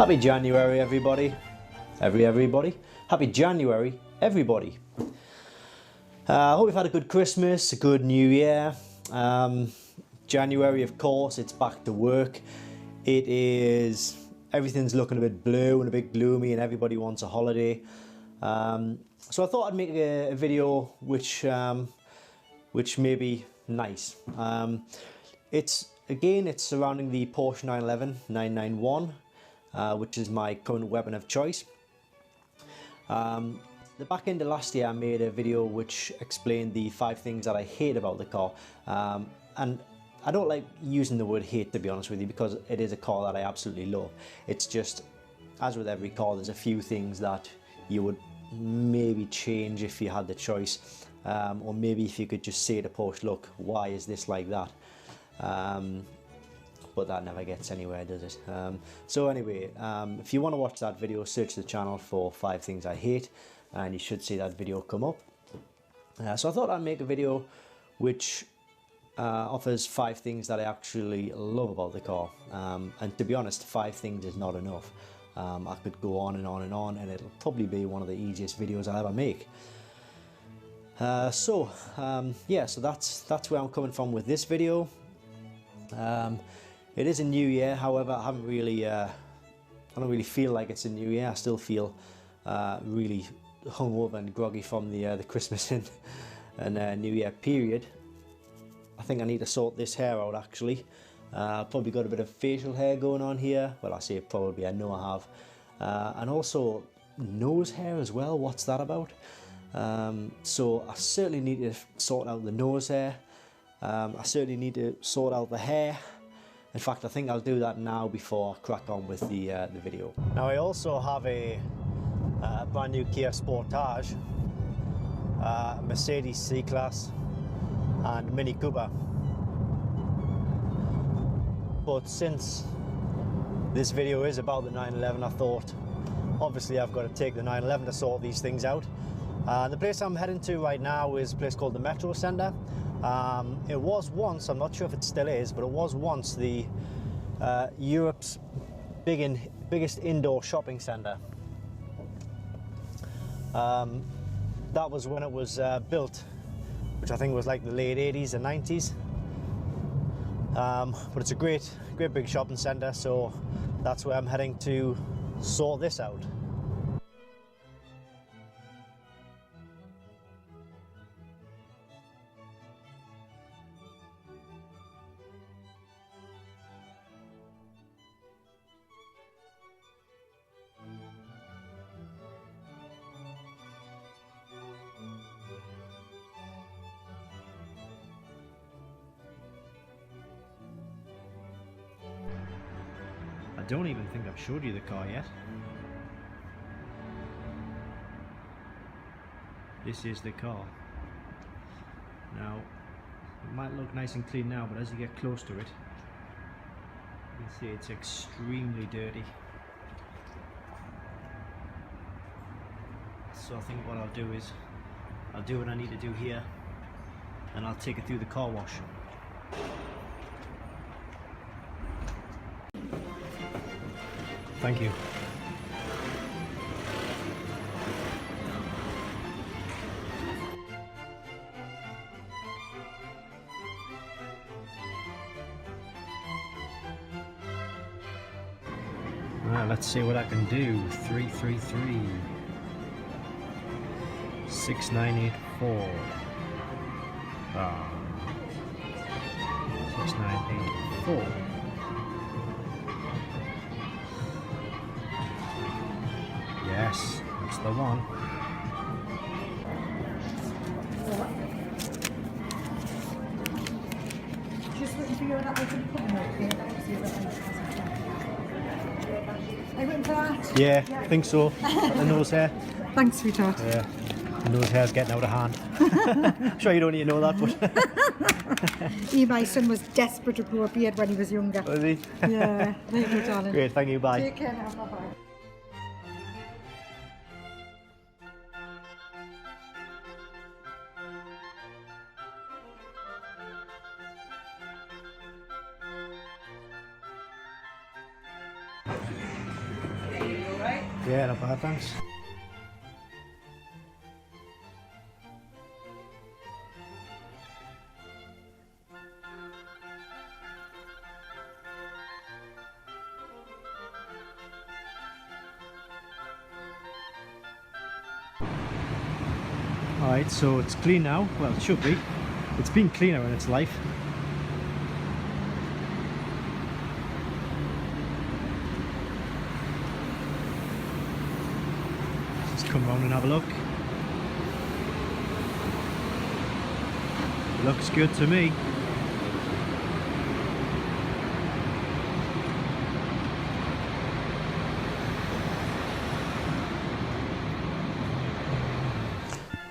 Happy January, everybody. Everybody. Happy January, everybody. I hope you've had a good Christmas, a good New Year. January, of course, it's back to work. Everything's looking a bit blue and a bit gloomy and everybody wants a holiday. So I thought I'd make a video which may be nice. It's surrounding the Porsche 911 991, which is my current weapon of choice. The back end of last year I made a video which explained the 5 things that I hate about the car, and I don't like using the word hate, to be honest with you, because it is a car that I absolutely love. It's just, as with every car, there's a few things that you would maybe change if you had the choice, or maybe if you could just say to Porsche, look, why is this like that? But that never gets anywhere, does it? So anyway, if you want to watch that video, search the channel for 5 things I hate, and you should see that video come up. So I thought I'd make a video which offers 5 things that I actually love about the car. And to be honest, 5 things is not enough. I could go on and on and on, and it'll probably be one of the easiest videos I'll ever make. Yeah, so that's where I'm coming from with this video. It is a new year, however, I don't really feel like it's a new year. I still feel really hungover and groggy from the Christmas and New Year period. I think I need to sort this hair out, actually. I've probably got a bit of facial hair going on here. Well, I say probably, I know I have. And also nose hair as well. What's that about? So I certainly need to sort out the nose hair. I certainly need to sort out the hair. In fact, I think I'll do that now before I crack on with the video. Now, I also have a brand new Kia Sportage, Mercedes C-Class and Mini Cooper. But since this video is about the 911, I thought obviously I've got to take the 911 to sort these things out. The place I'm heading to right now is a place called the Metro Centre. It was once, I'm not sure if it still is, but it was once the Europe's biggest indoor shopping centre. That was when it was built, which I think was like the late 80s and 90s. But it's a great big shopping centre, so that's where I'm heading to sort this out. I don't even think I've showed you the car yet. This is the car. Now, it might look nice and clean now, but as you get close to it, you can see it's extremely dirty. So I think what I'll do is, I'll do what I need to do here, and I'll take it through the car wash. Thank you. Alright, let's see what I can do. 333 6984 6984. Yes, that's the one. Just looking for your I went for that. Yeah, I think so. The nose hair. Thanks, sweetheart. Yeah, the nose hair's getting out of hand. I'm sure you don't need to know that, but... My son was desperate to grow a beard when he was younger. Was he? Yeah, there you go, darling. Great, thank you, bye. Take care now, bye-bye. Yeah, not bad, thanks. Alright, so it's clean now. Well, it should be. It's been cleaner in its life. Let's come round and have a look. Looks good to me.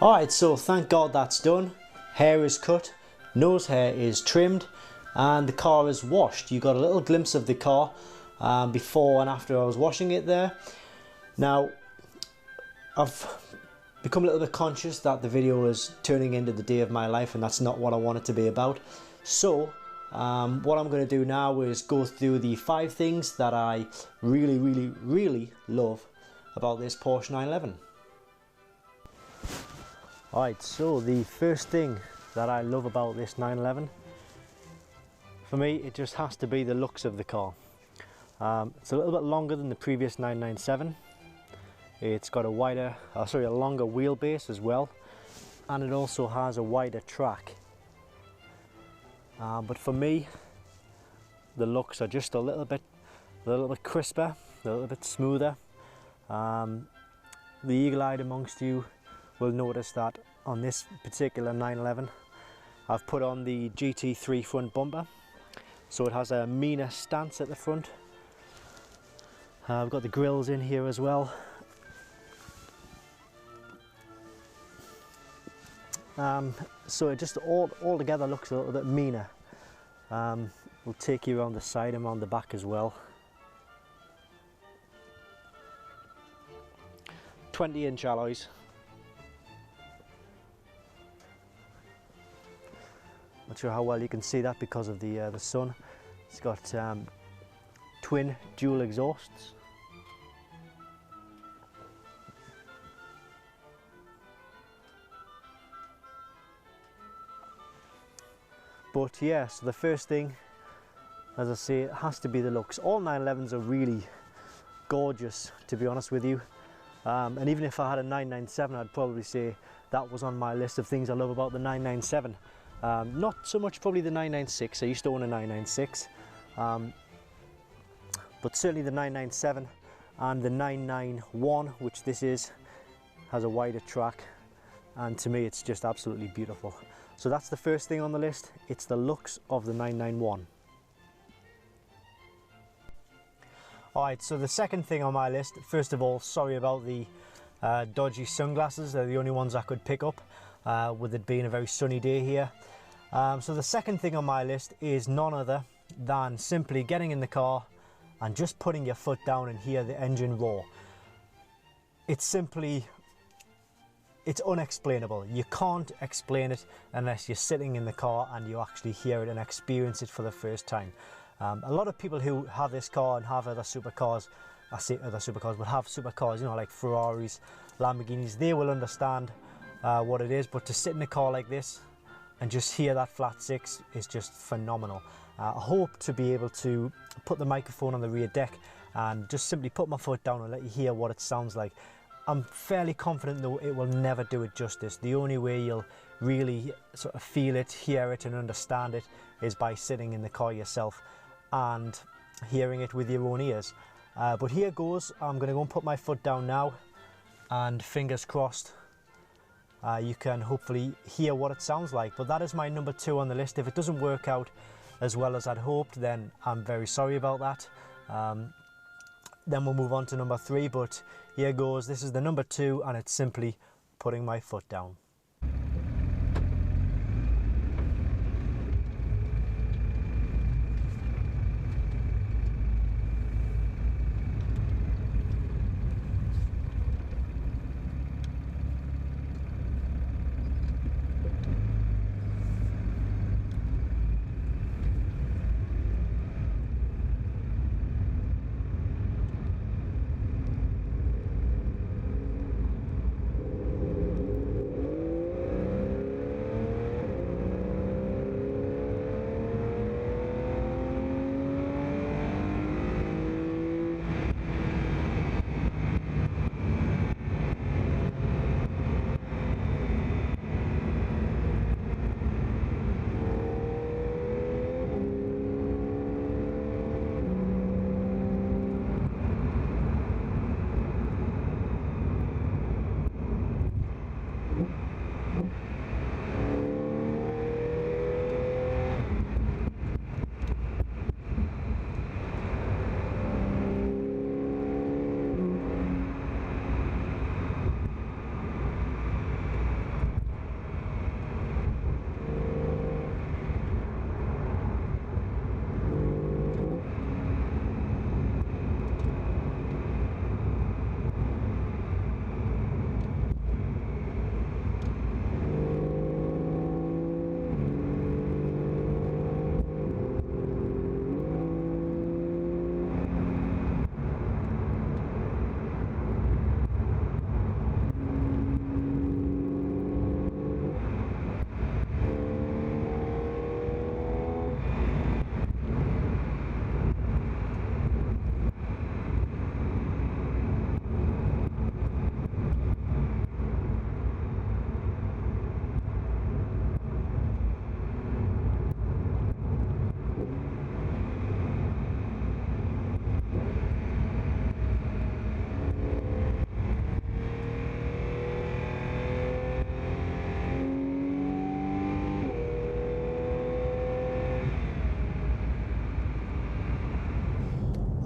Alright, so thank God that's done. Hair is cut, nose hair is trimmed, and the car is washed. You got a little glimpse of the car before and after I was washing it there. Now, I've become a little bit conscious that the video is turning into the day of my life, and that's not what I want it to be about. So, what I'm going to do now is go through the 5 things that I really love about this Porsche 911. Alright, so the first thing that I love about this 911, for me it just has to be the looks of the car. It's a little bit longer than the previous 997. It's got a longer wheelbase as well, and it also has a wider track. But for me, the looks are just a little bit crisper, a little bit smoother. The eagle-eyed amongst you will notice that on this particular 911 I've put on the GT3 front bumper, so it has a meaner stance at the front. I've got the grills in here as well. So it just all together looks a little bit meaner. We'll take you around the side and around the back as well. 20-inch alloys. Not sure how well you can see that because of the sun. It's got twin dual exhausts. But yeah, so the first thing, as I say, it has to be the looks. All 911s are really gorgeous, to be honest with you. And even if I had a 997, I'd probably say that was on my list of things I love about the 997. Not so much probably the 996, I used to own a 996, but certainly the 997 and the 991, which this is, has a wider track, and to me it's just absolutely beautiful. So that's the first thing on the list, it's the looks of the 991. Alright, so the second thing on my list, first of all, sorry about the dodgy sunglasses, they're the only ones I could pick up with it being a very sunny day here. So the second thing on my list is none other than simply getting in the car and just putting your foot down and hear the engine roar. It's unexplainable. You can't explain it unless you're sitting in the car and you actually hear it and experience it for the first time. A lot of people who have this car and have other supercars, I say other supercars, but have supercars, you know, like Ferraris, Lamborghinis, they will understand what it is, but to sit in a car like this and just hear that flat 6 is just phenomenal. I hope to be able to put the microphone on the rear deck and just simply put my foot down and let you hear what it sounds like. I'm fairly confident though it will never do it justice. The only way you'll really sort of feel it, hear it and understand it is by sitting in the car yourself and hearing it with your own ears. But here goes, I'm going to go and put my foot down now, and fingers crossed you can hopefully hear what it sounds like. But that is my number 2 on the list. If it doesn't work out as well as I'd hoped, then I'm very sorry about that. Then we'll move on to number 3, but here goes. This is the number 2 and it's simply putting my foot down.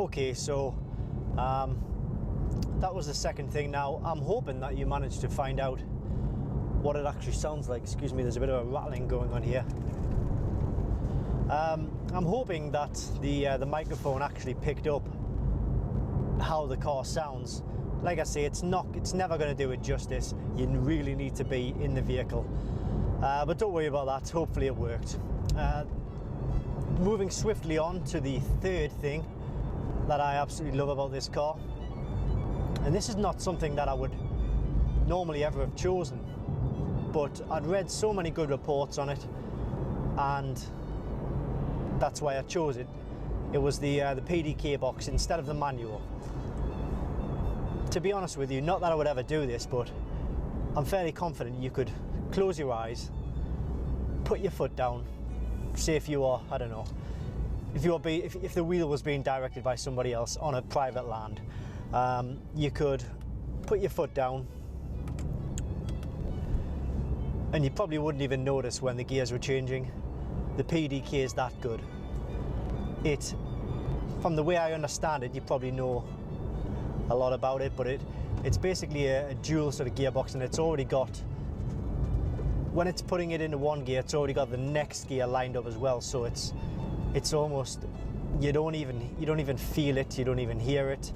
Okay, so that was the second thing. Now I'm hoping that you managed to find out what it actually sounds like. Excuse me, there's a bit of a rattling going on here. I'm hoping that the microphone actually picked up how the car sounds. Like I say, it's never going to do it justice. You really need to be in the vehicle. But don't worry about that, hopefully it worked. Moving swiftly on to the third thing that I absolutely love about this car. And this is not something that I would normally ever have chosen, but I'd read so many good reports on it, and that's why I chose it. It was the PDK box instead of the manual. To be honest with you, not that I would ever do this, but I'm fairly confident you could close your eyes, put your foot down, say if you are, I don't know, if the wheel was being directed by somebody else on a private land, you could put your foot down and you probably wouldn't even notice when the gears were changing. The PDK is that good. It, from the way I understand it, you probably know a lot about it, but it's basically a dual sort of gearbox, and it's already got, when it's putting it into one gear, it's already got the next gear lined up as well, so it's almost, you don't even feel it, you don't even hear it,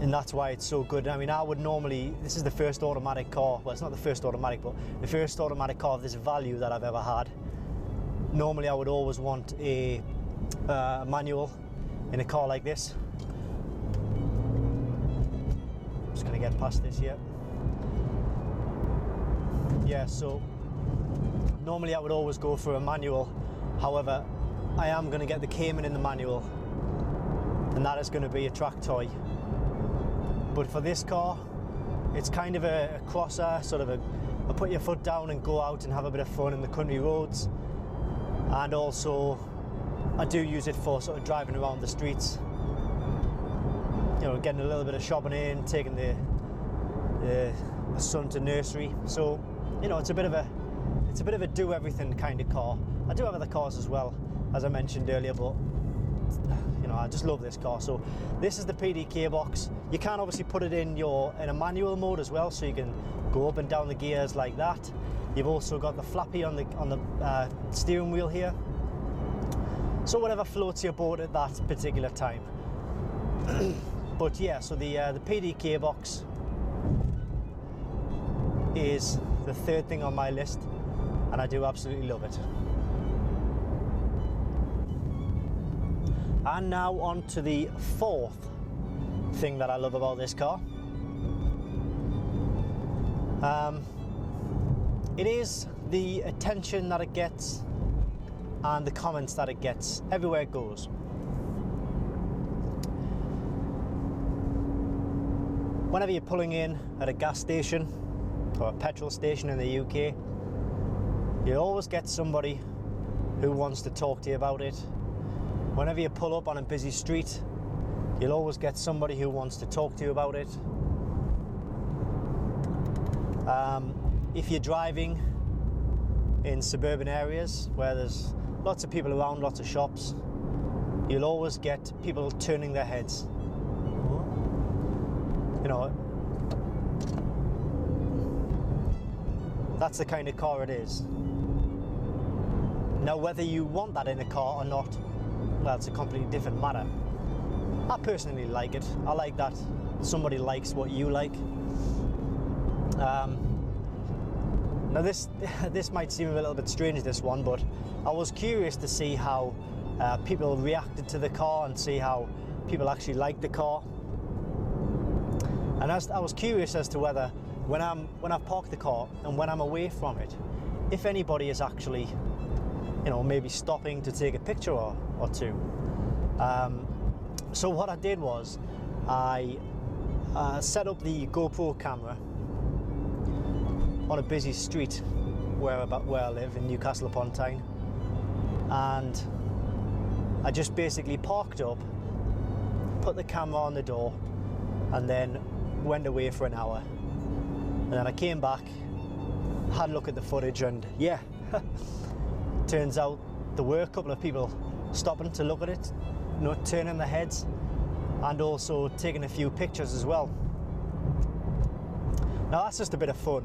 and that's why it's so good. I mean, I would normally, this is the first automatic car, well, it's not the first automatic, but the first automatic car of this value that I've ever had. Normally I would always want a manual in a car like this. Just gonna get past this here. Yeah, so normally I would always go for a manual. However, I am going to get the Cayman in the manual, and that is going to be a track toy. But for this car, it's kind of a crosser, sort of a put your foot down and go out and have a bit of fun in the country roads. And also, I do use it for sort of driving around the streets. You know, getting a little bit of shopping in, taking the son to nursery. So, you know, it's a bit of a do everything kind of car. I do have other cars as well, as I mentioned earlier, but you know, I just love this car. So this is the PDK box. You can obviously put it in a manual mode as well, so you can go up and down the gears like that. You've also got the flappy on the steering wheel here. So whatever floats your boat at that particular time. But yeah, so the PDK box is the third thing on my list, and I do absolutely love it. And now on to the fourth thing that I love about this car. It is the attention that it gets and the comments that it gets everywhere it goes. Whenever you're pulling in at a gas station or a petrol station in the UK, you always get somebody who wants to talk to you about it. Whenever you pull up on a busy street, you'll always get somebody who wants to talk to you about it. If you're driving in suburban areas where there's lots of people around, lots of shops, you'll always get people turning their heads. You know, that's the kind of car it is. Now, whether you want that in a car or not, well, it's a completely different matter. I personally like it. I like that somebody likes what you like. Now this might seem a little bit strange, this one, but I was curious to see how people reacted to the car and see how people actually liked the car. And I was curious as to whether when I've parked the car and when I'm away from it, if anybody is actually, you know, maybe stopping to take a picture or two. So what I did was I set up the GoPro camera on a busy street where I live in Newcastle upon Tyne, and I just basically parked up, put the camera on the door, and then went away for an hour. And then I came back, had a look at the footage, and yeah, turns out there were a couple of people stopping to look at it, turning the heads, and also taking a few pictures as well. Now that's just a bit of fun,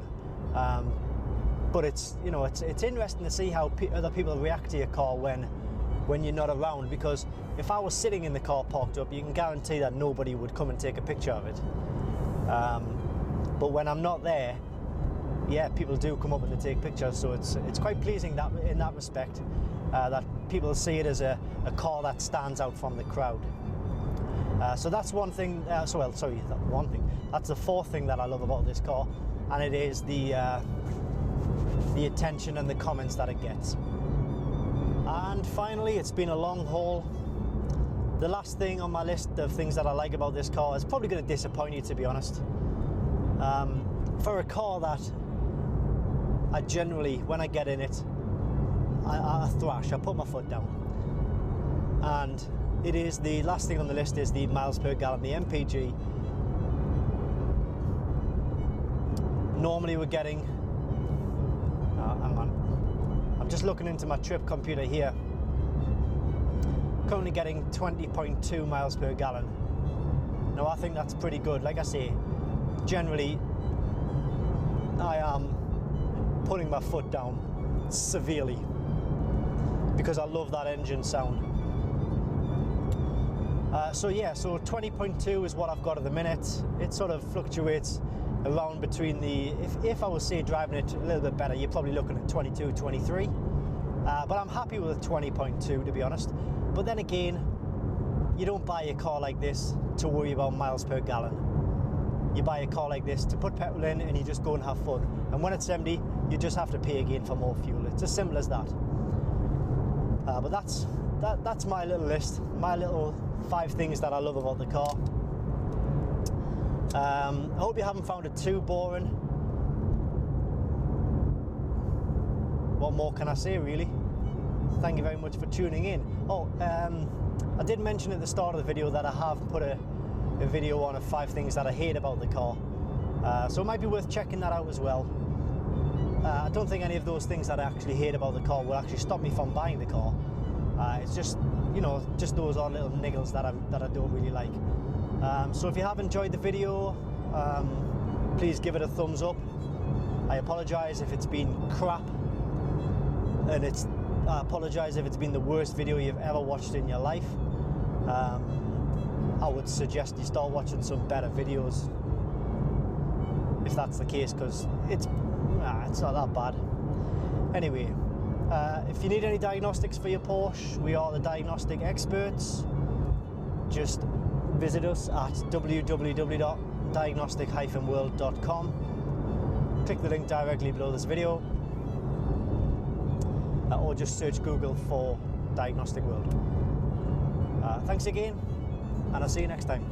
but it's interesting to see how other people react to your car when you're not around, because if I was sitting in the car parked up, you can guarantee that nobody would come and take a picture of it. But when I'm not there, yeah, people do come up and they take pictures, so it's quite pleasing that in that respect, that people see it as a car that stands out from the crowd. So that's one thing, that's the fourth thing that I love about this car, and it is the attention and the comments that it gets. And finally, it's been a long haul. The last thing on my list of things that I like about this car is probably going to disappoint you, to be honest. For a car that I generally, when I get in it, I thrash, I put my foot down. And it is the last thing on the list is the miles per gallon, the MPG. Normally we're getting, hang on, I'm just looking into my trip computer here. Currently getting 20.2 miles per gallon. Now I think that's pretty good. Like I say, generally I am putting my foot down severely because I love that engine sound. So 20.2 is what I've got at the minute. It sort of fluctuates around between the, if I was say driving it a little bit better, you're probably looking at 22, 23. But I'm happy with 20.2, to be honest. But then again, you don't buy a car like this to worry about miles per gallon. You buy a car like this to put petrol in and you just go and have fun. And when it's empty, you just have to pay again for more fuel. It's as simple as that. But that's my little list, my little 5 things that I love about the car. I hope you haven't found it too boring. What more can I say, really? Thank you very much for tuning in. I did mention at the start of the video that I have put a video on of 5 things that I hate about the car. So it might be worth checking that out as well. I don't think any of those things that I actually hate about the car will actually stop me from buying the car. It's just, just those odd little niggles that I don't really like. So if you have enjoyed the video, please give it a thumbs up. I apologise if it's been crap, and I apologise if it's been the worst video you've ever watched in your life. I would suggest you start watching some better videos if that's the case, because it's not that bad. Anyway, if you need any diagnostics for your Porsche, we are the diagnostic experts. Just visit us at www.diagnostic-world.com. Click the link directly below this video, or just search Google for Diagnostic World. Thanks again, and I'll see you next time.